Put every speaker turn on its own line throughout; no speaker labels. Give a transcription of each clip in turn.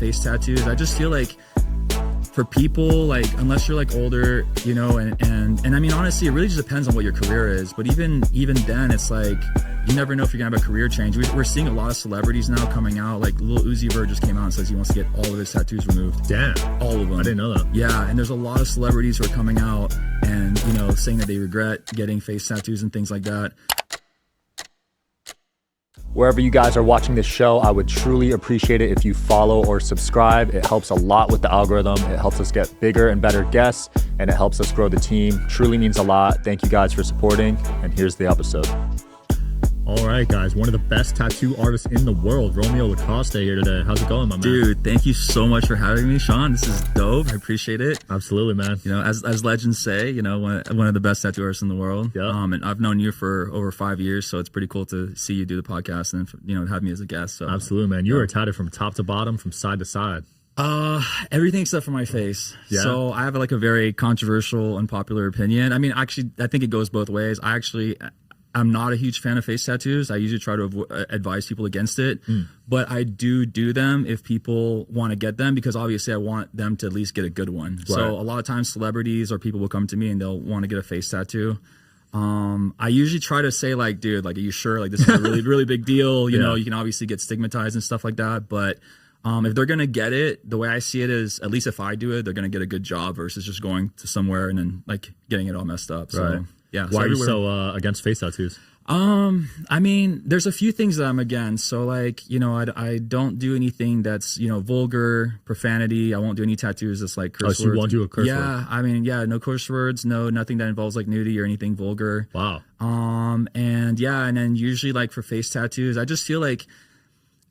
face tattoos. I just feel like for people, like, unless you're like older, you know, and I mean, honestly, it really just depends on what your career is. But even then, it's like, you never know if you're gonna have a career change. We're seeing a lot of celebrities now coming out. Like Lil Uzi Vert just came out and says he wants to get all of his tattoos removed.
Damn.
All of them.
I didn't know that.
Yeah, and there's a lot of celebrities who are coming out and, you know, saying that they regret getting face tattoos and things like that.
Wherever you guys are watching this show, I would truly appreciate it if you follow or subscribe. It helps a lot with the algorithm. It helps us get bigger and better guests, and it helps us grow the team. Truly means a lot. Thank you guys for supporting, and here's the episode. All right, guys, one of the best tattoo artists in the world, Romeo Lacoste, here today. How's it going, my man?
Dude, thank you so much for having me, Sean. This is dope. I appreciate it.
Absolutely, man.
You know, as legends say, you know, one of the best tattoo artists in the world.
Yeah.
And I've known you for over 5 years, so it's pretty cool to see you do the podcast and, you know, have me as a guest. So
absolutely, man. You were tatted from top to bottom, from side to side.
Everything except for my face.
Yeah.
So I have like a very controversial, unpopular opinion. I mean, actually, I think it goes both ways. I'm not a huge fan of face tattoos. I usually try to advise people against it, but I do them if people want to get them, because obviously I want them to at least get a good one. Right. So a lot of times celebrities or people will come to me and they'll want to get a face tattoo. I usually try to say like, dude, like, are you sure? Like, this is a really, really big deal. You know, you can obviously get stigmatized and stuff like that. But if they're going to get it, the way I see it is, at least if I do it, they're going to get a good job versus just going to somewhere and then like getting it all messed up. So.
Right.
Yeah.
Why are you so against face tattoos?
I mean, there's a few things that I'm against. So like, you know, I don't do anything that's, you know, vulgar, profanity. I won't do any tattoos that's like curse words.
So you won't do a curse word?
Yeah. I mean, yeah, no curse words, nothing that involves like nudity or anything vulgar.
Wow.
And yeah, and then usually like for face tattoos, I just feel like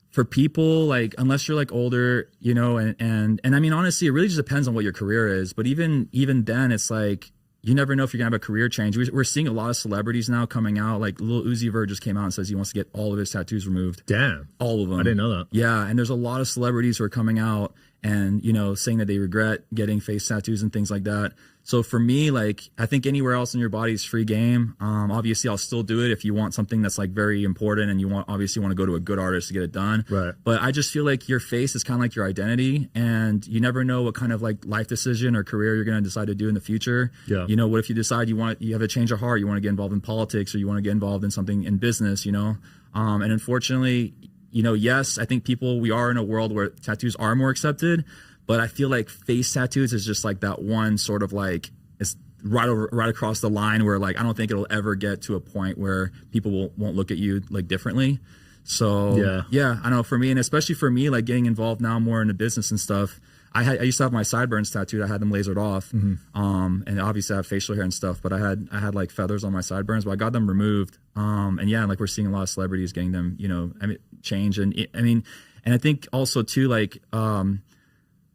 for people, like, unless you're like older, you know, and I mean, honestly, it really just depends on what your career is. But even then, it's like, you never know if you're gonna have a career change. We're seeing a lot of celebrities now coming out. Like Lil Uzi Vert just came out and says he wants to get all of his tattoos removed.
Damn.
All of them.
I didn't know that.
Yeah, and there's a lot of celebrities who are coming out and, you know, saying that they regret getting face tattoos and things like that. So for me, like, I think anywhere else in your body is free game. Obviously, I'll still do it if you want something that's like very important and you obviously want to go to a good artist to get it done. Right. But I just feel like your face is kind of like your identity, and you never know what kind of like life decision or career you're going to decide to do in the future. Yeah. You know, what if you decide you have a change of heart, you want to get involved in politics, or you want to get involved in something in business, you know? And unfortunately, you know, yes, I think we are in a world where tattoos are more accepted, but I feel like face tattoos is just like that one sort of like, it's right across the line where like, I don't think it'll ever get to a point where people won't look at you like differently. So yeah, I know for me, and especially for me, like getting involved now more in the business and stuff, I used to have my sideburns tattooed. I had them lasered off. And obviously I have facial hair and stuff, but I had like feathers on my sideburns, but I got them removed. And yeah, like we're seeing a lot of celebrities getting them, you know, I mean, change. And and I think also too, like,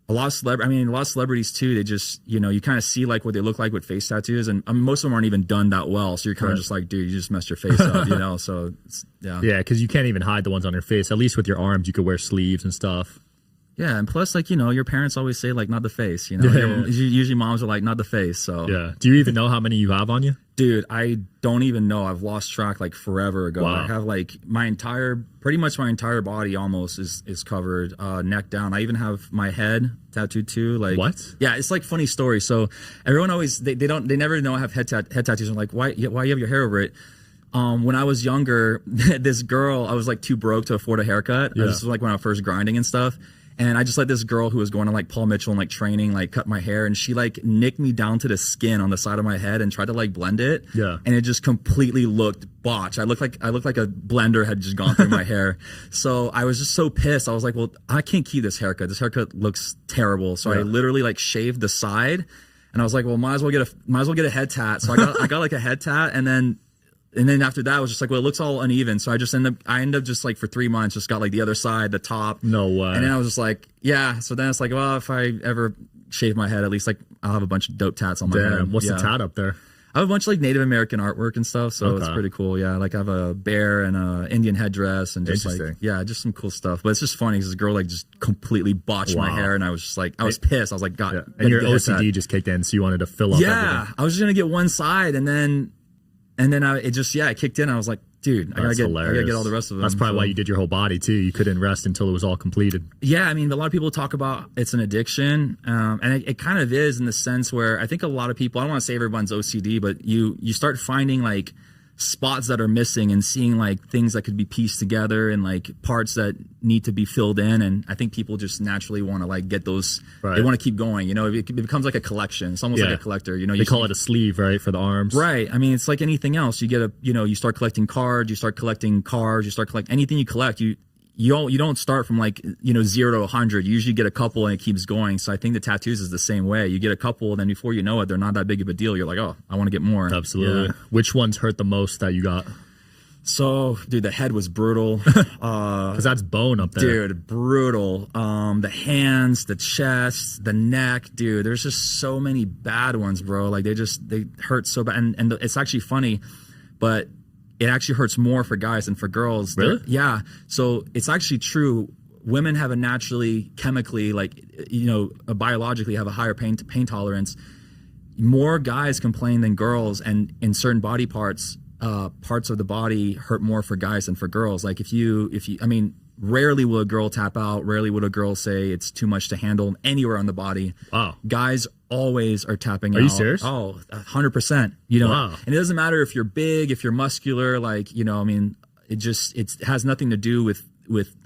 a lot of celebrities too, they just, you know, you kind of see like what they look like with face tattoos, and most of them aren't even done that well. So you're kind of just like, dude, you just messed your face up, you know? So yeah. Yeah. Cause you can't even hide the ones on your face. At least with your arms, you could wear sleeves and stuff. Yeah, and plus, like, you know, your parents always say, like, not the face, you know? Usually moms are like, not the face, so. Yeah. Do you even know how many you have on you? Dude, I don't even know. I've lost track, like, forever ago. Wow. I have, like, pretty much my entire body almost is covered, neck down. I even have my head tattooed, too. Like, what? Yeah, it's, like, funny story. So, everyone always, they never know I have head tattoos. I'm like, why you have your hair over it? When I was younger, this girl, I was, like, too broke to afford a haircut. Yeah. This was, like, when I was first grinding and stuff. And I just let this girl who was going to like Paul Mitchell and like training, like cut my hair, and she like nicked me down to the skin on the side of my head and tried to like blend it. Yeah. And it just completely looked botched. I looked like a blender had just gone through my hair. So I was just so pissed. I was like, well, I can't keep this haircut. This haircut looks terrible. So I literally like shaved the side, and I was like, well, might as well get a head tat. So I got like a head tat, and then after that, I was just like, well, it looks all uneven. So I ended up just like for 3 months, just got like the other side, the top. No way. And then I was just like, yeah. So then it's like, well, if I ever shave my head, at least like I'll have a bunch of dope tats on my head. What's the tat up there? I have a bunch of like Native American artwork and stuff. So it's pretty cool. Yeah. Like I have a bear and a Indian headdress and just like, yeah, just some cool stuff. But it's just funny because this girl like just completely botched my hair, and I was just like, I was pissed. I was like, God. Yeah. And your OCD just kicked in. So you wanted to fill up everything. I was just going to get one side, and then it kicked in. I was like, dude, I gotta get all the rest of them.
That's probably why you did your whole body too. You couldn't rest until it was all completed.
Yeah, I mean, a lot of people talk about it's an addiction, and it kind of is in the sense where I think a lot of people, I don't want to say everyone's OCD, but you start finding like spots that are missing and seeing like things that could be pieced together and like parts that need to be filled in. And I think people just naturally want to like get those, they want to keep going, you know, it becomes like a collection. It's almost like a collector, you know.
They call it a sleeve, right, for the arms.
Right. I mean, it's like anything else. You get you start collecting cards, you start collecting cars, you start collecting anything you collect, you don't start from like, 0 to 100. You usually get a couple and it keeps going. So I think the tattoos is the same way. You get a couple, and then before you know it, they're not that big of a deal. You're like, oh, I want to get more.
Absolutely. Yeah. Which ones hurt the most that you got?
So, dude, the head was brutal.
Because that's bone up there.
Dude, brutal. The hands, the chest, the neck, dude. There's just so many bad ones, bro. Like they hurt so bad. And it's actually funny, but it actually hurts more for guys than for girls.
Really?
Yeah. So it's actually true. Women have a naturally, chemically, like, biologically have a higher pain tolerance. More guys complain than girls, and in certain body parts of the body hurt more for guys than for girls. Like I mean, rarely will a girl tap out. Rarely would a girl say it's too much to handle anywhere on the body.
Wow.
Guys always are tapping out.
Are you serious?
Oh, 100%. Wow. And it doesn't matter if you're big, if you're muscular, like, I mean, it has nothing to do with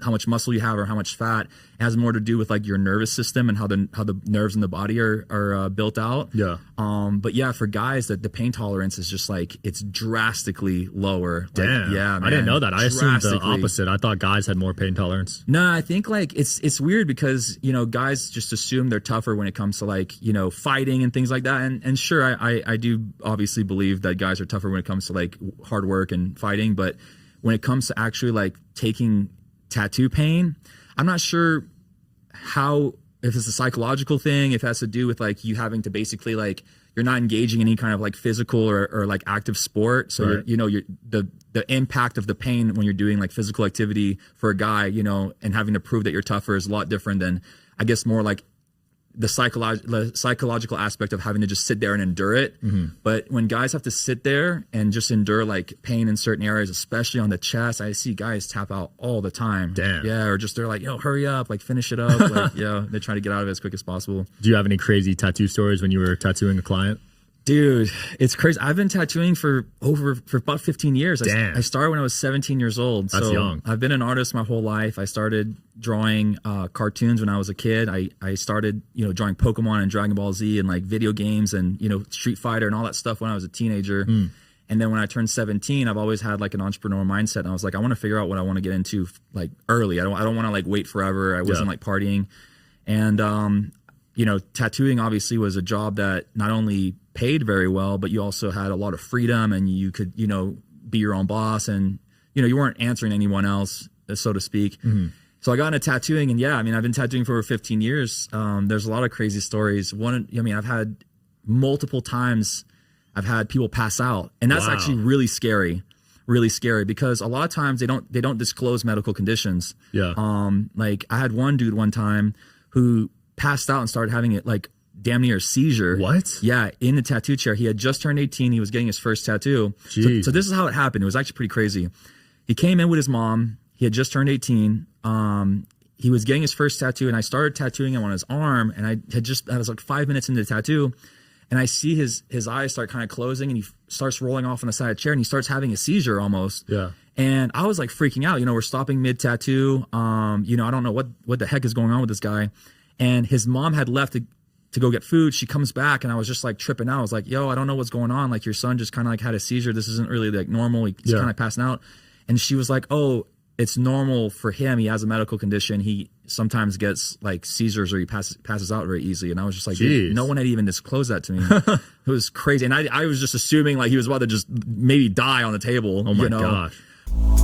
how much muscle you have or how much fat. It has more to do with like your nervous system and how the nerves in the body are built out.
Yeah.
But yeah, for guys, that the pain tolerance is just like, it's drastically lower.
Damn.
Like, yeah, man,
I didn't know that. I assumed the opposite. I thought guys had more pain tolerance.
No, I think like it's weird because, guys just assume they're tougher when it comes to like, fighting and things like that. And sure, I do obviously believe that guys are tougher when it comes to like hard work and fighting. But when it comes to actually like taking tattoo pain, I'm not sure if it's a psychological thing, if it has to do with like you having to basically like, you're not engaging in any kind of like physical or like active sport. So,
right.
you're the impact of the pain when you're doing like physical activity for a guy, and having to prove that you're tougher is a lot different than, I guess, more like the psychological aspect of having to just sit there and endure it. Mm-hmm. But when guys have to sit there and just endure like pain in certain areas, especially on the chest, I see guys tap out all the time.
Damn.
Yeah. Or just, they're like, yo, hurry up, like finish it up. Like, they try to get out of it as quick as possible.
Do you have any crazy tattoo stories when you were tattooing a client?
Dude, it's crazy. I've been tattooing for about 15 years.
Damn.
I started when I was 17 years old.
That's young.
I've been an artist my whole life. I started drawing cartoons when I was a kid. I started, drawing Pokemon and Dragon Ball Z and like video games and, Street Fighter and all that stuff when I was a teenager. And then when I turned 17, I've always had like an entrepreneurial mindset. And I was like, I want to figure out what I want to get into like early. I don't want to like wait forever. I wasn't like partying. And, tattooing obviously was a job that not only paid very well, but you also had a lot of freedom and you could, be your own boss and, you weren't answering anyone else, so to speak. Mm-hmm. So I got into tattooing and I've been tattooing for over 15 years. There's a lot of crazy stories. I've had multiple times I've had people pass out, and that's actually really scary because a lot of times they don't disclose medical conditions. Yeah. Like I had one dude one time who passed out and started having it like damn near a seizure.
What?
Yeah, in the tattoo chair. He had just turned 18. He was getting his first tattoo. So this is how it happened. It was actually pretty crazy. He came in with his mom. He had just turned 18. He was getting his first tattoo, and I started tattooing him on his arm. And I was like 5 minutes into the tattoo, and I see his eyes start kind of closing, and he starts rolling off on the side of the chair, and he starts having a seizure almost.
Yeah.
And I was like freaking out. We're stopping mid tattoo. I don't know what the heck is going on with this guy. And his mom had left to go get food. She comes back, and I was just like tripping out. I was like, yo, I don't know what's going on. Like, your son just kind of like had a seizure. This isn't really like normal. He's kind of like passing out. And she was like, oh, it's normal for him. He has a medical condition. He sometimes gets like seizures or he passes out very easily. And I was just like, dude, no one had even disclosed that to me. It was crazy. And I was just assuming like he was about to just maybe die on the table.
Oh my gosh.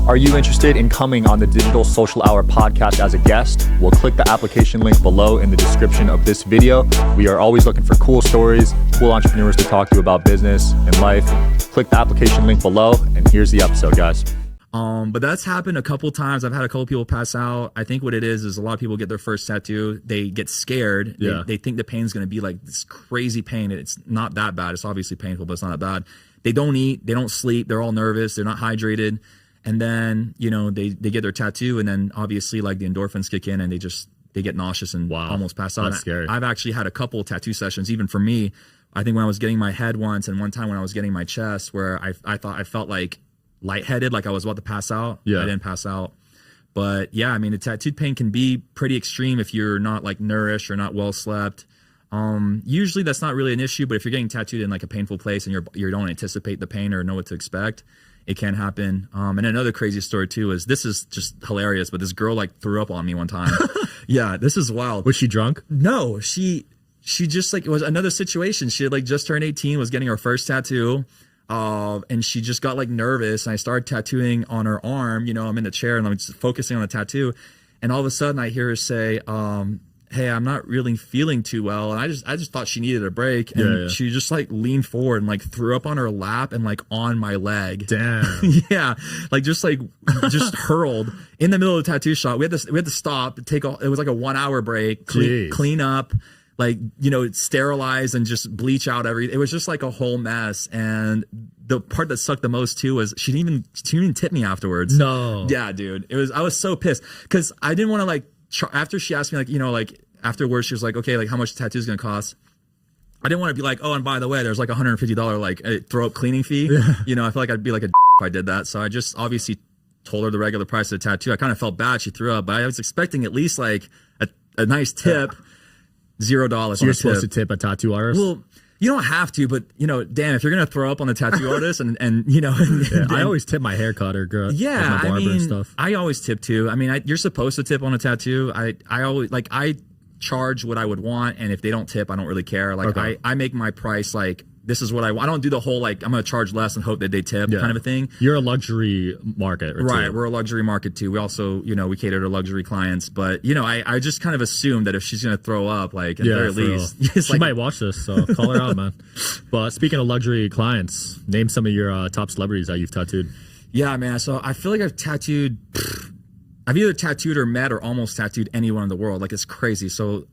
Are you interested in coming on the Digital Social Hour podcast as a guest? Well, click the application link below in the description of this video. We are always looking for cool stories, cool entrepreneurs to talk to about business and life. Click the application link below, and here's the episode, guys.
But that's happened a couple times. I've had a couple people pass out. I think what it is a lot of people get their first tattoo. They get scared. They think the pain's going to be like this crazy pain. It's not that bad. It's obviously painful, but it's not that bad. they don't eat, they don't sleep, they're all nervous, they're not hydrated. And then, you know, they get their tattoo, and then obviously like the endorphins kick in and they get nauseous and almost pass out.
That's scary.
I've actually had a couple of tattoo sessions, even for me. I think when I was getting my head once, and one time when I was getting my chest, where I felt like lightheaded, like I was about to pass out.
Yeah.
I didn't pass out. But yeah, I mean, the tattooed pain can be pretty extreme if you're not like nourished or not well slept. Usually that's not really an issue, but if you're getting tattooed in like a painful place and you don't anticipate the pain or know what to expect, it can happen. And another crazy story too is, this is just hilarious, but this girl like threw up on me one time. Yeah, this is wild.
Was she drunk?
No, she just like, it was another situation. She had like just turned 18, was getting her first tattoo. And she just got like nervous, and I started tattooing on her arm. You know, I'm in the chair and I'm just focusing on the tattoo, and all of a sudden I hear her say, hey, I'm not really feeling too well. And I just thought she needed a break, and she just like leaned forward and like threw up on her lap and like on my leg.
Damn.
Yeah, like just hurled in the middle of the tattoo shop. We had to stop, it was like a 1 hour break, clean up, like, you know, sterilize and just bleach out everything. It was just like a whole mess. And the part that sucked the most too was she didn't even tip me afterwards.
No.
Yeah, dude. I was so pissed because I didn't want to like, after she asked me, like, you know, like afterwards she was like, okay, like how much the tattoo is going to cost? I didn't want to be like, oh, and by the way, there's like $150 like throw up cleaning fee. Yeah. You know, I feel like I'd be like a if I did that. So I just obviously told her the regular price of the tattoo. I kind of felt bad she threw up, but I was expecting at least like a nice tip. $0.
So you're supposed to tip a tattoo artist?
Well, you don't have to, but you know, damn, if you're gonna throw up on the tattoo artist and you know,
I always tip my haircutter, girl.
Yeah,
my barber and stuff.
I always tip too. I mean, you're supposed to tip on a tattoo. I always like I charge what I would want, and if they don't tip, I don't really care. Like I make my price like, this is what I want. I don't do the whole like I'm gonna charge less and hope that they tip kind of a thing.
You're a luxury market,
right? We're a luxury market too. We also, you know, we cater to luxury clients. But you know, I just kind of assume that if she's gonna throw up, like at the very least,
she like, might watch this, so call her out, man. But speaking of luxury clients, name some of your top celebrities that you've tattooed.
Yeah, man. So I feel like I've either tattooed or met or almost tattooed anyone in the world. Like, it's crazy. So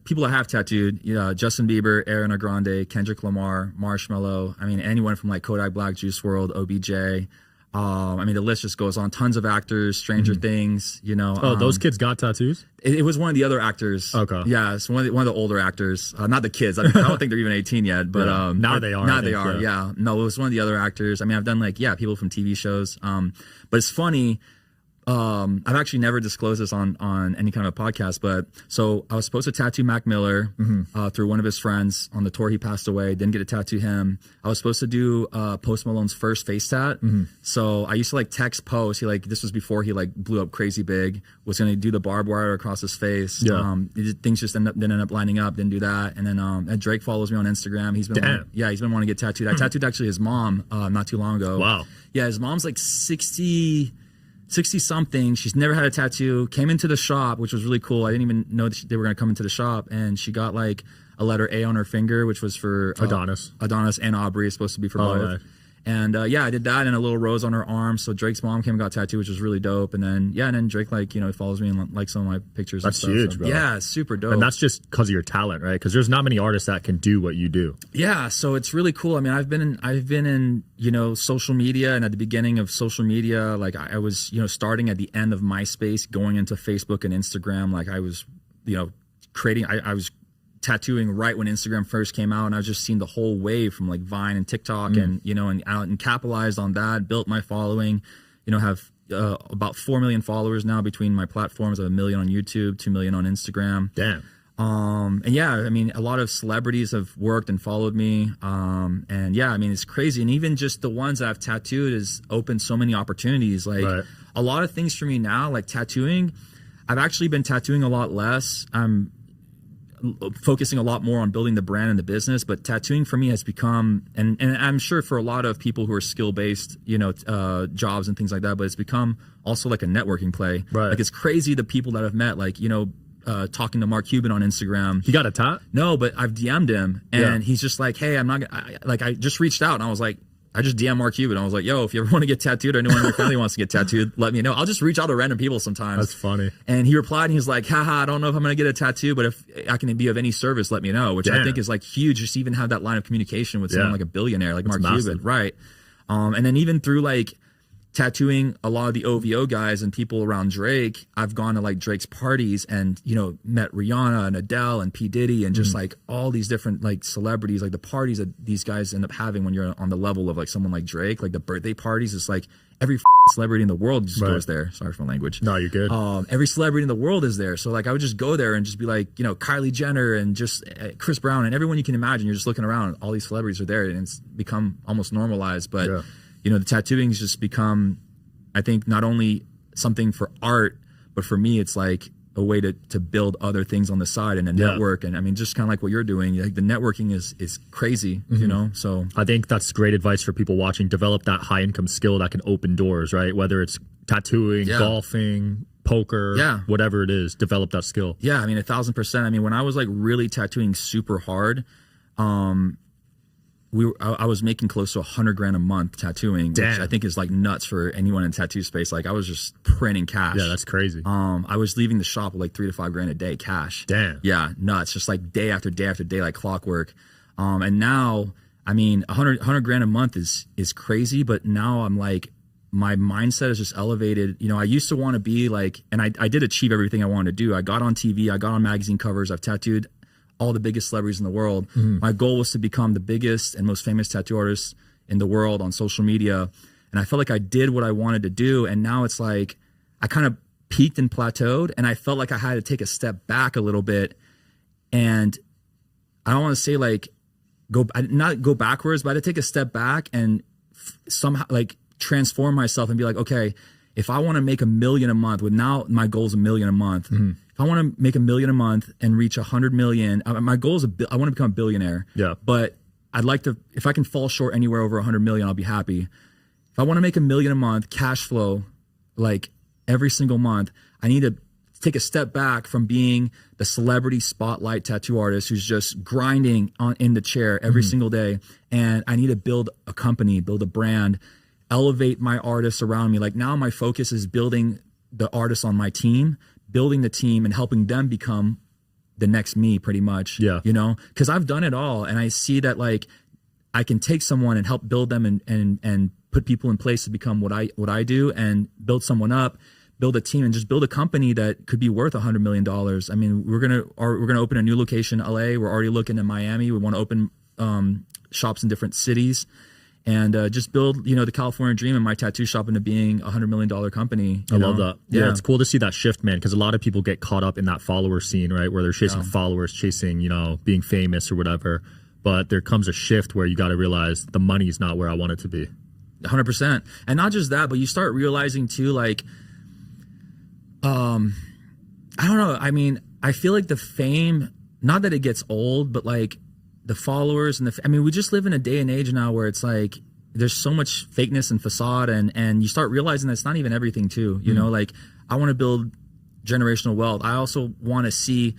people that have tattooed, Justin Bieber, Ariana Grande, Kendrick Lamar, Marshmello. I mean, anyone from like Kodak Black, Juice WRLD, OBJ. I mean, the list just goes on. Tons of actors, Stranger Things, you know.
Oh, those kids got tattoos?
It was one of the other actors.
Okay.
Yeah, it's one of the older actors. Not the kids. I don't think they're even 18 yet. But
now they are.
Now they are, yeah. No, it was one of the other actors. I mean, I've done like, people from TV shows. But it's funny. I've actually never disclosed this on any kind of podcast, but so I was supposed to tattoo Mac Miller through one of his friends on the tour. He passed away. Didn't get to tattoo him. I was supposed to do Post Malone's first face tat. So I used to like text Post. This was before he like blew up crazy big. Was going to do the barbed wire across his face. Things just didn't end up lining up. Didn't do that. And then and Drake follows me on Instagram. He's been he's been wanting to get tattooed. I tattooed actually his mom not too long ago.
Wow.
Yeah, his mom's like 60 something. She's never had a tattoo. Came into the shop, which was really cool. I didn't even know that they were going to come into the shop, and she got like a letter A on her finger, which was for
Adonis
and Aubrey is supposed to be for both. Right. And I did that, and a little rose on her arm. So Drake's mom came and got tattooed, which was really dope. And then Drake follows me and likes some of my pictures.
That's
and stuff.
huge, bro.
Yeah, super dope.
And that's just because of your talent, right? Because there's not many artists that can do what you do.
Yeah, so it's really cool. I mean, I've been in social media, and at the beginning of social media, like I was starting at the end of MySpace, going into Facebook and Instagram. Like I was creating. I was tattooing right when Instagram first came out, and I was just seeing the whole wave from like Vine and TikTok and capitalized on that, built my following, have about 4 million followers now between my platforms. I have 1 million on YouTube, 2 million on Instagram.
Damn.
And yeah, I mean, a lot of celebrities have worked and followed me. And yeah, I mean, it's crazy. And even just the ones that I've tattooed has opened so many opportunities. Like a lot of things for me now, like tattooing, I've actually been tattooing a lot less. I'm focusing a lot more on building the brand and the business, but tattooing for me has become, and I'm sure for a lot of people who are skill-based, jobs and things like that, but it's become also like a networking play.
Right.
Like it's crazy the people that I've met, like, talking to Mark Cuban on Instagram.
He got a tat?
No, but I've DM'd him, and he's just like, hey, I'm not gonna, I just reached out, and I was like, I just DM Mark Cuban. I was like, yo, if you ever want to get tattooed or anyone in your family wants to get tattooed, let me know. I'll just reach out to random people sometimes.
That's funny.
And he replied and he was like, haha, I don't know if I'm going to get a tattoo, but if I can be of any service, let me know, which I think is like huge. Just even have that line of communication with someone like a billionaire, like Mark Cuban. Right. And then even through like tattooing a lot of the OVO guys and people around Drake, I've gone to like Drake's parties and, you know, met Rihanna and Adele and P. Diddy and just like all these different like celebrities, like the parties that these guys end up having when you're on the level of like someone like Drake, like the birthday parties. It's like every celebrity in the world just goes there. Sorry for my language.
No, you're good.
Every celebrity in the world is there. So like I would just go there and just be like, you know, Kylie Jenner and just Chris Brown and everyone you can imagine. You're just looking around, all these celebrities are there and it's become almost normalized. But you know, the tattooing has just become, I think, not only something for art, but for me, it's like a way to build other things on the side and a network. And I mean, just kind of like what you're doing, like the networking is crazy, you know? So
I think that's great advice for people watching. Develop that high income skill that can open doors, right? Whether it's tattooing, golfing, poker, whatever it is, develop that skill.
Yeah. I mean, 1,000%. I mean, when I was like really tattooing super hard, I was making close to $100,000 a month tattooing, which I think is like nuts for anyone in tattoo space. Like I was just printing cash.
Yeah, that's crazy.
I was leaving the shop with like $3,000 to $5,000 a day cash.
Damn.
Yeah, nuts. Just like day after day after day, like clockwork. And now, I mean, $100,000 a month is crazy, but now I'm like, my mindset is just elevated. You know, I used to want to be like, and I did achieve everything I wanted to do. I got on TV, I got on magazine covers, I've tattooed all the biggest celebrities in the world. My goal was to become the biggest and most famous tattoo artist in the world on social media. And I felt like I did what I wanted to do. And now it's like, I kind of peaked and plateaued and I felt like I had to take a step back a little bit. And I don't want to say like, not go backwards, but I had to take a step back and somehow like transform myself and be like, okay, if I want to make $1 million a month, now my goal is $1 million a month. If I want to make $1 million a month and reach 100 million, my goal is I want to become a billionaire. Yeah. But I'd like to, if I can fall short anywhere over 100 million, I'll be happy. If I want to make $1 million a month, cash flow, like every single month, I need to take a step back from being the celebrity spotlight tattoo artist who's just grinding in the chair every single day. And I need to build a company, build a brand, elevate my artists around me. Like now my focus is building the artists on my team, building the team and helping them become the next me pretty much. Yeah. You know, because I've done it all and I see that like I can take someone and help build them and put people in place to become what I do and build someone up, build a team and just build a company that could be worth $100 million. I mean, we're gonna open a new location in LA. We're already looking in Miami. We want to open shops in different cities. And just build, you know, the California dream and my tattoo shop into being a $100 million company.
I love that. Yeah, it's cool to see that shift, man, because a lot of people get caught up in that follower scene, right, where they're chasing followers, chasing, you know, being famous or whatever. But there comes a shift where you got to realize the money's not where I want it to be.
100%. And not just that, but you start realizing too, like, I don't know. I mean, I feel like the fame, not that it gets old, but like, the followers and I mean, we just live in a day and age now where it's like there's so much fakeness and facade and you start realizing that it's not even everything too, you know, like I want to build generational wealth. I also want to see,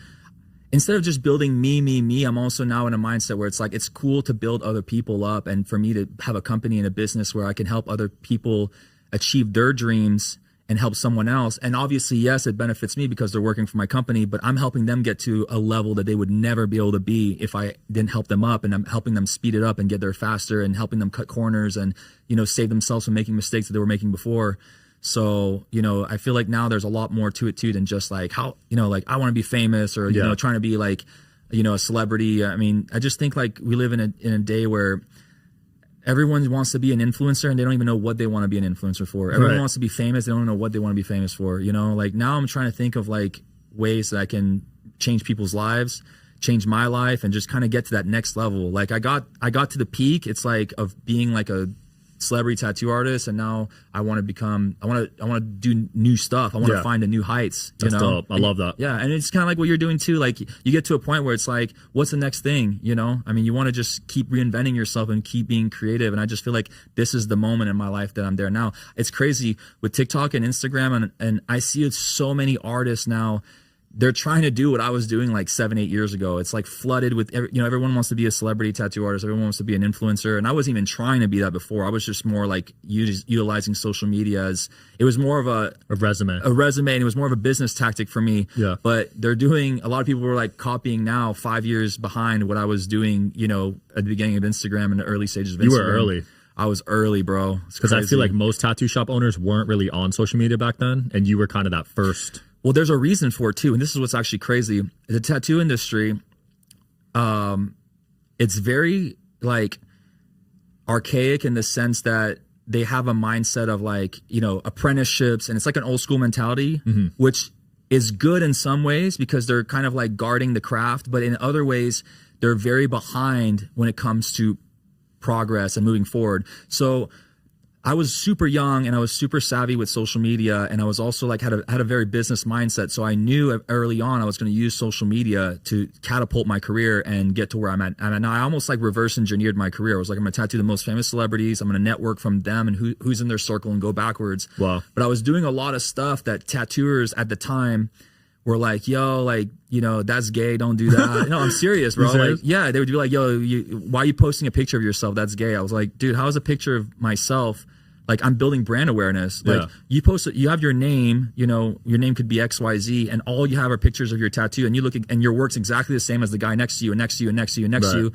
instead of just building me, I'm also now in a mindset where it's like, it's cool to build other people up and for me to have a company and a business where I can help other people achieve their dreams and help someone else. And obviously, yes, it benefits me because they're working for my company, but I'm helping them get to a level that they would never be able to be if I didn't help them up. And I'm helping them speed it up and get there faster and helping them cut corners and, you know, save themselves from making mistakes that they were making before. So, you know, I feel like now there's a lot more to it too than just like how, you know, like I want to be famous or, you know, trying to be like, you know, a celebrity. I mean, I just think like we live in a day where everyone wants to be an influencer and they don't even know what they want to be an influencer for. Everyone wants to be famous. They don't know what they want to be famous for. You know, like now I'm trying to think of like ways that I can change people's lives, change my life and just kind of get to that next level. Like I got to the peak. It's like of being like a celebrity tattoo artist and now I want to become, I want to do new stuff. I want to find a new heights.
That's
you know?
Dope. I love that.
Yeah. And it's kind of like what you're doing too. Like you get to a point where it's like, what's the next thing? You know, I mean, you want to just keep reinventing yourself and keep being creative. And I just feel like this is the moment in my life that I'm there now. It's crazy with TikTok and Instagram and I see so many artists now they're trying to do what I was doing like 7-8 years ago. It's like flooded with, everyone wants to be a celebrity tattoo artist. Everyone wants to be an influencer. And I wasn't even trying to be that before. I was just more like utilizing social media as, it was more of a resume. And it was more of a business tactic for me.
Yeah.
But they're doing, a lot of people were like copying now 5 years behind what I was doing, at the beginning of Instagram and the early stages of Instagram.
You were early.
I was early, bro.
Because I feel like most tattoo shop owners weren't really on social media back then. And you were kind of that first.
Well, there's a reason for it too, and this is what's actually crazy. The tattoo industry, it's very like archaic in the sense that they have a mindset of like, apprenticeships, and it's like an old school mentality, which is good in some ways because they're kind of like guarding the craft, but in other ways, they're very behind when it comes to progress and moving forward. So I was super young and I was super savvy with social media, and I was also like had a very business mindset. So I knew early on I was going to use social media to catapult my career and get to where I'm at. And I almost like reverse engineered my career. I was like, I'm going to tattoo the most famous celebrities. I'm going to network from them and who's in their circle and go backwards.
Wow.
But I was doing a lot of stuff that tattooers at the time were like, yo, like, that's gay. Don't do that. No, I'm serious, bro. Like, yeah, they would be like, yo, why are you posting a picture of yourself? That's gay. I was like, dude, how is a picture of myself? Like, I'm building brand awareness. Like, you post it, you have your name, your name could be XYZ, and all you have are pictures of your tattoo, and you look and your work's exactly the same as the guy next to you and next to you and next to you and next to you.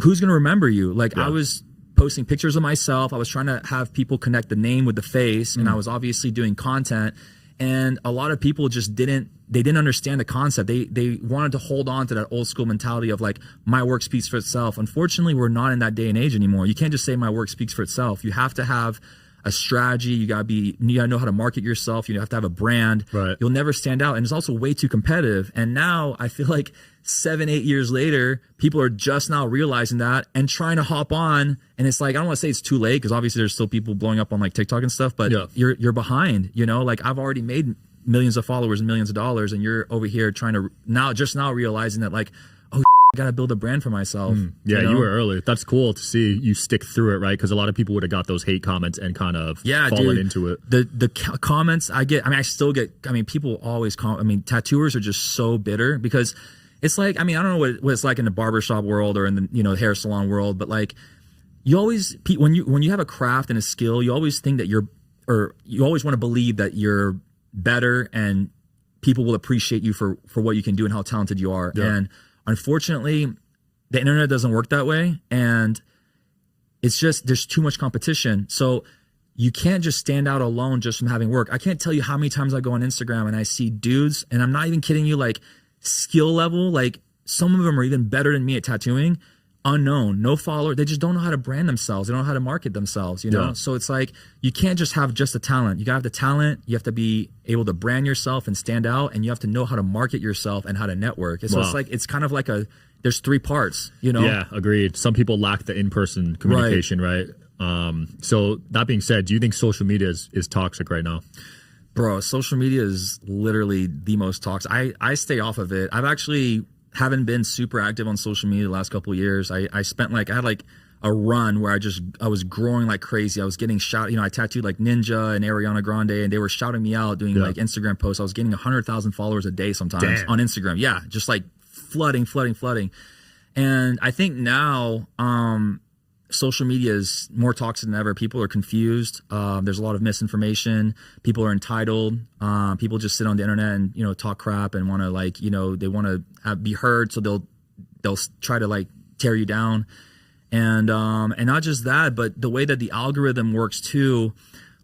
Who's going to remember you? Like, I was posting pictures of myself. I was trying to have people connect the name with the face, and I was obviously doing content. And a lot of people just didn't understand the concept. They wanted to hold on to that old school mentality of like, my work speaks for itself. Unfortunately, we're not in that day and age anymore. You can't just say my work speaks for itself. You have to have a strategy. You gotta know how to market yourself. You have to have a brand.
Right.
You'll never stand out. And it's also way too competitive. And now I feel like 7-8 years later, people are just now realizing that and trying to hop on. And it's like, I don't want to say it's too late, because obviously there's still people blowing up on like TikTok and stuff, but you're behind, like I've already made millions of followers and millions of dollars, and you're over here trying to now realizing that like, oh, I gotta build a brand for myself.
You were early. That's cool to see you stick through it, right? Because a lot of people would have got those hate comments and kind of fallen into it.
The comments I get, I still get, people always tattooers are just so bitter, because it's like, I don't know what it's like in the barbershop world or in the hair salon world, but like, you always, when you have a craft and a skill, you always think that you always want to believe that you're better and people will appreciate you for what you can do and how talented you are. And unfortunately, the internet doesn't work that way, and it's just, there's too much competition. So you can't just stand out alone just from having work. I can't tell you how many times I go on Instagram and I see dudes, and I'm not even kidding you, like skill level, like some of them are even better than me at tattooing, unknown, no follower. They just don't know how to brand themselves. They don't know how to market themselves, So it's like, you can't just have just the talent. You gotta have the talent. You have to be able to brand yourself and stand out, and you have to know how to market yourself and how to network. So it's like, it's kind of like there's 3 parts, Yeah,
agreed. Some people lack the in-person communication, right? So that being said, do you think social media is toxic right now?
Bro, social media is literally the most toxic. I stay off of it. I've actually haven't been super active on social media the last couple of years. I spent I had like a run where I was growing like crazy. I was getting shouted, I tattooed like Ninja and Ariana Grande, and they were shouting me out doing like Instagram posts. I was getting 100,000 followers a day sometimes on Instagram. Yeah, just like flooding. And I think now social media is more toxic than ever. People are confused. There's a lot of misinformation. People are entitled. People just sit on the internet and talk crap and want to they want to be heard, so they'll try to like tear you down. And not just that, but the way that the algorithm works too.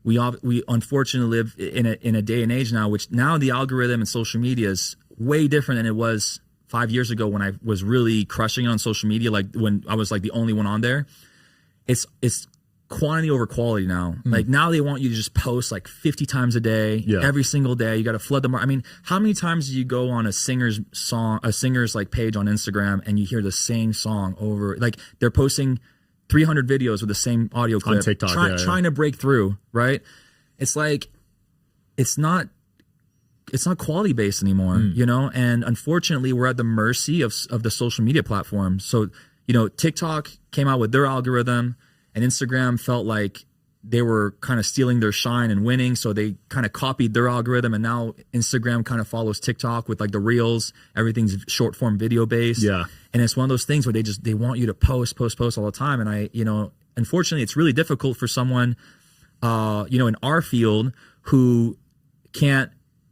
We unfortunately live in a day and age now, which now the algorithm and social media is way different than it was 5 years ago when I was really crushing on social media, like when I was like the only one on there. It's quantity over quality now. Like now they want you to just post like 50 times a day, every single day. You got to flood the market. How many times do you go on a singer's like page on Instagram and you hear the same song over? Like they're posting 300 videos with the same audio clip
on TikTok,
trying to break through, right? It's like, it's not quality based anymore, And unfortunately, we're at the mercy of the social media platforms. So TikTok came out with their algorithm, and Instagram felt like they were kind of stealing their shine and winning, so they kind of copied their algorithm, and now Instagram kind of follows TikTok with like the reels. Everything's short form video based.
Yeah.
And it's one of those things where they want you to post all the time. And unfortunately, it's really difficult for someone, in our field who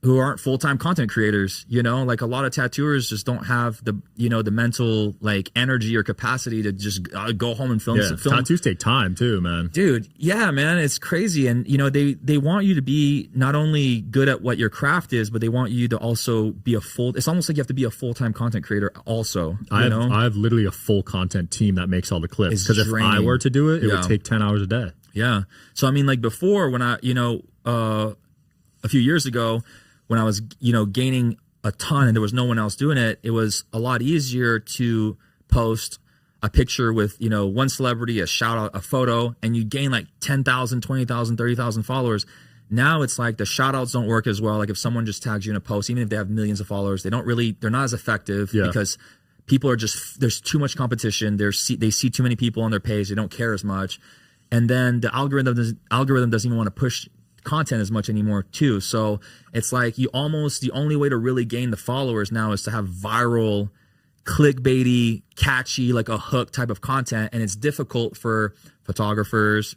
aren't full-time content creators, like a lot of tattooers just don't have the mental like energy or capacity to just go home and film.
Tattoos take time too, man.
Dude, yeah, man, it's crazy. And they want you to be not only good at what your craft is, but they want you to also be it's almost like you have to be a full-time content creator also.
I have literally a full content team that makes all the clips, because if I were to do it, it would take 10 hours a day.
Yeah. So I mean, like before, when I a few years ago, when I was, gaining a ton and there was no one else doing it, it was a lot easier to post a picture with, one celebrity, a shout out, a photo, and you gain like 10,000, 20,000, 30,000 followers. Now it's like the shout outs don't work as well. Like if someone just tags you in a post, even if they have millions of followers, they're not as effective because people are there's too much competition. They see too many people on their page. They don't care as much. And then the algorithm doesn't even want to push content as much anymore too. So it's like the only way to really gain the followers now is to have viral, clickbaity, catchy, like a hook type of content. And it's difficult for photographers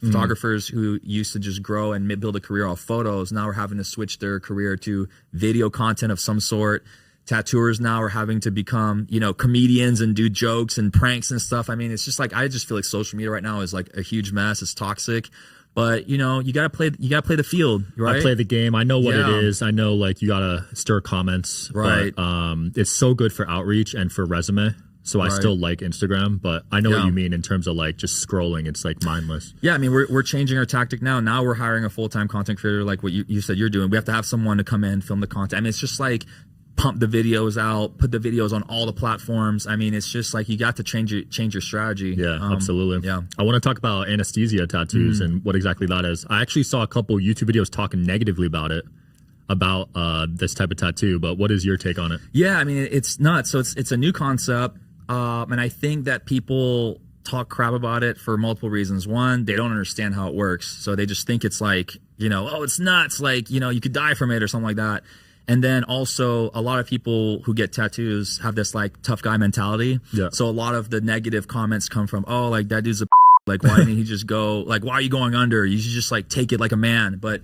who used to just grow and build a career off photos. Now are having to switch their career to video content of some sort. Tattooers now are having to become, comedians and do jokes and pranks and stuff. I mean, it's just like, I just feel like social media right now is like a huge mess. It's toxic. But you gotta play the field, right?
I play the game. I know what it is. I know like you gotta stir comments,
right?
But, it's so good for outreach and for resume. So I still like Instagram, but I know what you mean in terms of like just scrolling. It's like mindless.
Yeah, I mean we're changing our tactic now. Now we're hiring a full-time content creator, like what you said you're doing. We have to have someone to come in, film the content. I mean, it's just like pump the videos out, put the videos on all the platforms. I mean, it's just like you got to change your strategy.
Yeah, absolutely.
Yeah.
I want to talk about Anesthesia Tattoos and what exactly that is. I actually saw a couple YouTube videos talking negatively about this type of tattoo, but what is your take on it?
Yeah, I mean, it's nuts. So it's a new concept, and I think that people talk crap about it for multiple reasons. One, they don't understand how it works, so they just think it's like, oh, it's nuts, like, you could die from it or something like that. And then also a lot of people who get tattoos have this like tough guy mentality.
Yeah.
So a lot of the negative comments come from, oh, like that dude's a like, why didn't he just go, like, why are you going under? You should just like take it like a man. But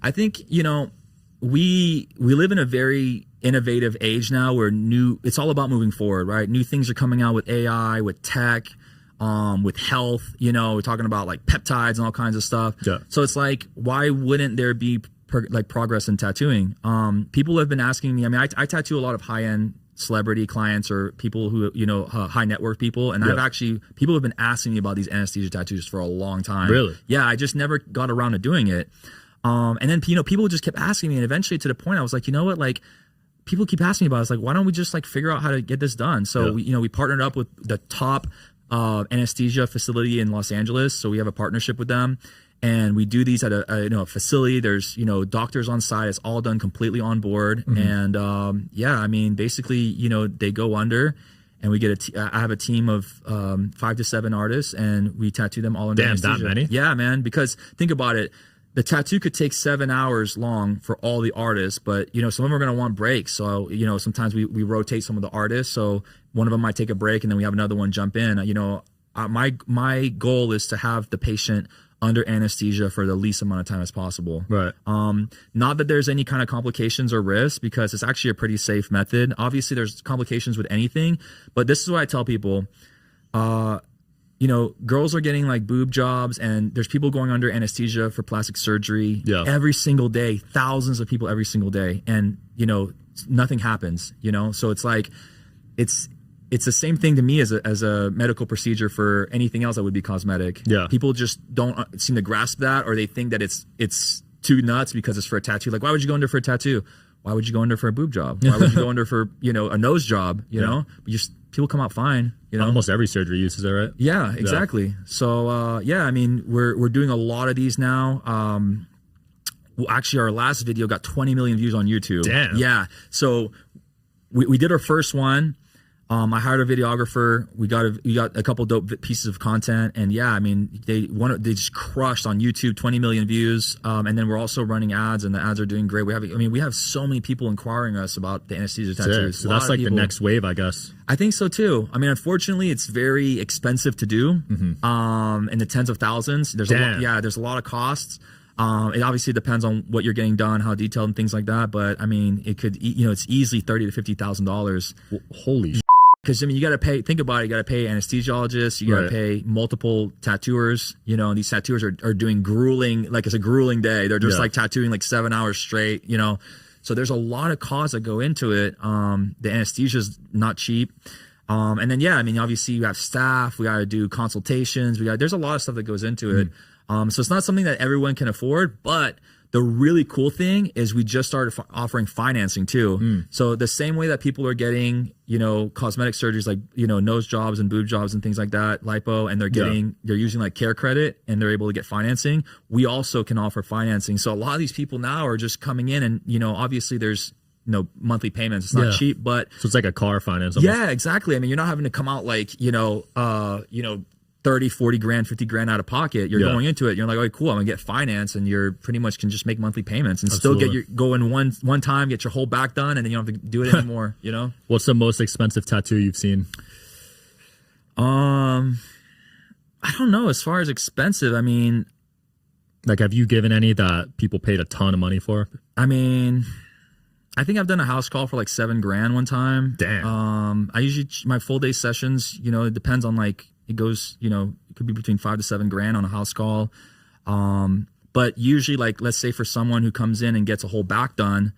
I think, we live in a very innovative age now where it's all about moving forward, right? New things are coming out with AI, with tech, with health, we're talking about like peptides and all kinds of stuff.
Yeah.
So it's like, why wouldn't there be progress in tattooing? People have been asking me, I mean, I tattoo a lot of high-end celebrity clients or people who, high net worth people. And people have been asking me about these anesthesia tattoos for a long time.
Really?
Yeah. I just never got around to doing it. And then, people just kept asking me, and eventually to the point I was like, you know what, like people keep asking me about it. It's like, why don't we just like figure out how to get this done? So we partnered up with the top anesthesia facility in Los Angeles. So we have a partnership with them. And we do these at a facility. There's, doctors on site. It's all done completely on board. And, I mean, basically, they go under and we get I have a team of 5 to 7 artists and we tattoo them all under anesthesia.
That many?
Yeah, man, because think about it. The tattoo could take 7 hours long for all the artists, but, some of them are going to want breaks. So, sometimes we rotate some of the artists. So one of them might take a break and then we have another one jump in. My goal is to have the patient under anesthesia for the least amount of time as possible.
Right.
Not that there's any kind of complications or risks, because it's actually a pretty safe method. Obviously there's complications with anything, but this is what I tell people. Girls are getting like boob jobs, and there's people going under anesthesia for plastic surgery every single day, thousands of people every single day. And, nothing happens, so it's like, it's the same thing to me as a medical procedure for anything else that would be cosmetic. Yeah. People just don't seem to grasp that, or they think that it's too nuts because it's for a tattoo. Like, why would you go under for a tattoo? Why would you go under for a boob job? Why would you go under for, a nose job, you know? People come out fine,
Almost every surgery uses it, right?
Yeah, exactly. Yeah. So, I mean, we're doing a lot of these now. Actually, our last video got 20 million views on YouTube.
Damn.
Yeah. So we did our first one. I hired a videographer. We got a couple dope pieces of content, and yeah, I mean, they just crushed on YouTube, 20 million views. And then we're also running ads, and the ads are doing great. We have so many people inquiring us about the Anesthesia Tattoos.
So that's like the next wave, I guess.
I think so too. I mean, unfortunately, it's very expensive to do. In the tens of thousands. There's a lot of costs. It obviously depends on what you're getting done, how detailed and things like that. But I mean, it could, it's easily $30,000 to $50,000.
Holy.
Because I mean, you got to pay. Think about it. You got to pay anesthesiologists. You got to pay multiple tattooers. And these tattooers are doing grueling. Like it's a grueling day. They're just like tattooing like 7 hours straight. So there's a lot of costs that go into it. The anesthesia is not cheap. And then I mean, obviously you have staff. We got to do consultations. There's a lot of stuff that goes into it. So it's not something that everyone can afford, but the really cool thing is we just started offering financing too. So the same way that people are getting, cosmetic surgeries like, nose jobs and boob jobs and things like that, lipo, and they're using like care credit and they're able to get financing. We also can offer financing. So a lot of these people now are just coming in and, obviously there's, monthly payments. It's not cheap, but
so it's like a car finance. Almost.
Yeah, exactly. I mean, you're not having to come out like, 30, 40 grand, 50 grand out of pocket. You're going into it. You're like, oh, cool. I'm gonna get finance, and you're pretty much can just make monthly payments and still go in one time, get your whole back done, and then you don't have to do it anymore.
What's the most expensive tattoo you've seen?
I don't know. As far as expensive, I mean,
like, have you given any that people paid a ton of money for?
I mean, I think I've done a house call for like $7,000 one time.
Damn.
I usually my full day sessions. It depends on like. It goes, it could be between $5,000 to $7,000 on a house call. But usually, like, let's say for someone who comes in and gets a whole back done,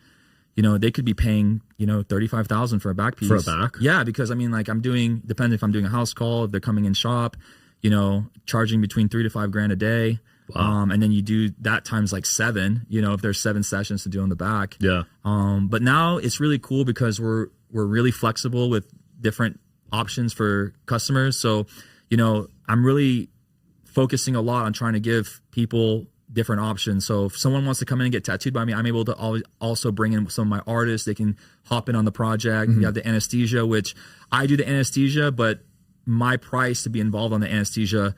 they could be paying, $35,000 for a back piece.
For a back?
Yeah, because I mean, like, depending if I'm doing a house call, if they're coming in shop, charging between $3,000 to $5,000 a day. Wow. And then you do that times like 7, if there's 7 sessions to do on the back.
Yeah.
But now it's really cool because we're really flexible with different options for customers. So, I'm really focusing a lot on trying to give people different options. So if someone wants to come in and get tattooed by me, I'm able to also bring in some of my artists. They can hop in on the project. We have the anesthesia, which I do the anesthesia, but my price to be involved on the anesthesia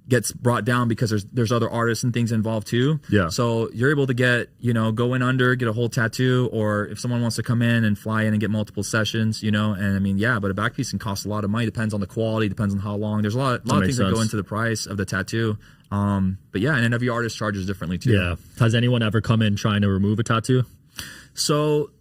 gets brought down because there's other artists and things involved too.
Yeah.
So you're able to get, go in under, get a whole tattoo, or if someone wants to come in and fly in and get multiple sessions, and I mean, but a back piece can cost a lot of money. Depends on the quality, depends on how long. There's a lot of things that go into the price of the tattoo. But yeah, and then every artist charges differently too.
Yeah. Has anyone ever come in trying to remove a tattoo?
So,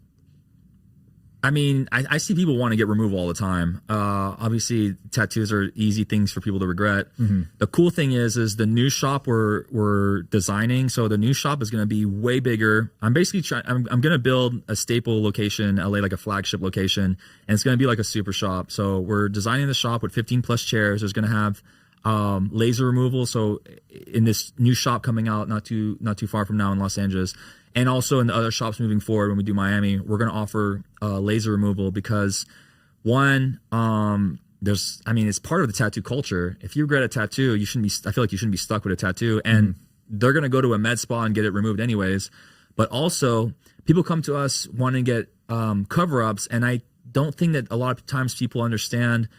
I mean, I see people want to get removed all the time. Obviously, tattoos are easy things for people to regret. The cool thing is the new shop we're designing. So the new shop is going to be way bigger. I'm basically I'm going to build a staple location in LA, like a flagship location, and it's going to be like a super shop. So we're designing the shop with 15 plus chairs. There's going to have laser removal. So in this new shop coming out not too far from now in Los Angeles. And also in the other shops moving forward, when we do Miami, we're going to offer laser removal because one, it's part of the tattoo culture. If you regret a tattoo, I feel like you shouldn't be stuck with a tattoo, and they're going to go to a med spa and get it removed anyways. But also people come to us wanting to get cover-ups, and I don't think that a lot of times people understand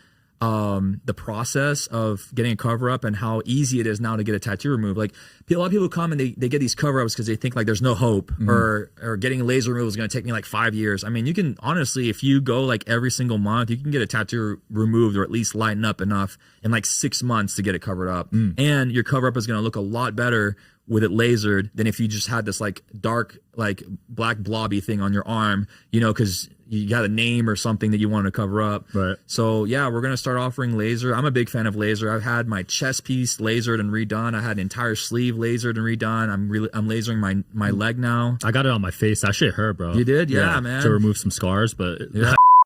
the process of getting a cover up and how easy it is now to get a tattoo removed. Like a lot of people come and they get these cover ups because they think like there's no hope or getting a laser removal is going to take me like 5 years. I mean, you can honestly, if you go like every single month, you can get a tattoo removed or at least lighten up enough in like 6 months to get it covered up. And your cover up is going to look a lot better with it lasered than if you just had this like dark, like black blobby thing on your arm, because you got a name or something that you want to cover up.
Right.
So yeah, we're going to start offering laser. I'm a big fan of laser. I've had my chest piece lasered and redone. I had an entire sleeve lasered and redone. I'm lasering my leg now.
I got it on my face. That shit hurt, bro.
You did? Yeah, man.
To remove some scars, but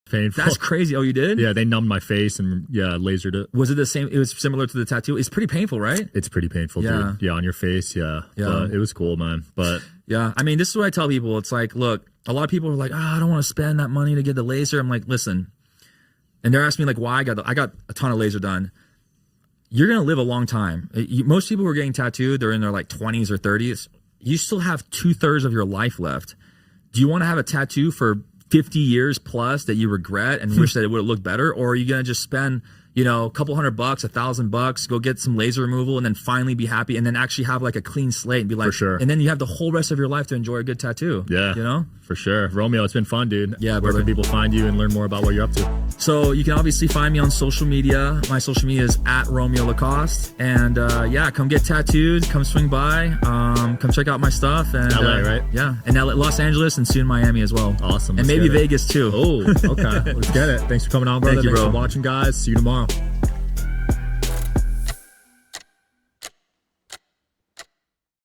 painful.
That's crazy. Oh, you did?
Yeah, they numbed my face and lasered it.
Was it the same? It was similar to the tattoo. It's pretty painful, right?
It's pretty painful, dude. Yeah, on your face. Yeah. But it was cool, man. But
yeah, I mean, this is what I tell people. It's like, look, a lot of people are like, I don't want to spend that money to get the laser. I'm like, listen, and they're asking me like, why I got a ton of laser done. You're gonna live a long time. Most people who are getting tattooed, they're in their like 20s or 30s. You still have 2/3 of your life left. Do you want to have a tattoo for 50 years plus that you regret and wish that it would have looked better? Or are you going to just spend, you know, a couple $100, $1,000, go get some laser removal and then finally be happy and then actually have like a clean slate and be like,
for sure.
And then you have the whole rest of your life to enjoy a good tattoo.
Yeah.
You know?
For sure. Romeo, it's been fun, dude.
Yeah,
Where
brother.
can people find you and learn more about what you're up to?
So you can obviously find me on social media. My social media is at Romeo Lacoste. And yeah, come get tattooed. Come swing by. Come check out my stuff. And
LA, right?
Yeah. And LA, Los Angeles and soon Miami as well.
Awesome.
And maybe Vegas too.
Oh, okay. Let's get it. Thanks for coming on, brother.
Thank you,
Thanks
bro.
for watching, guys. See you tomorrow.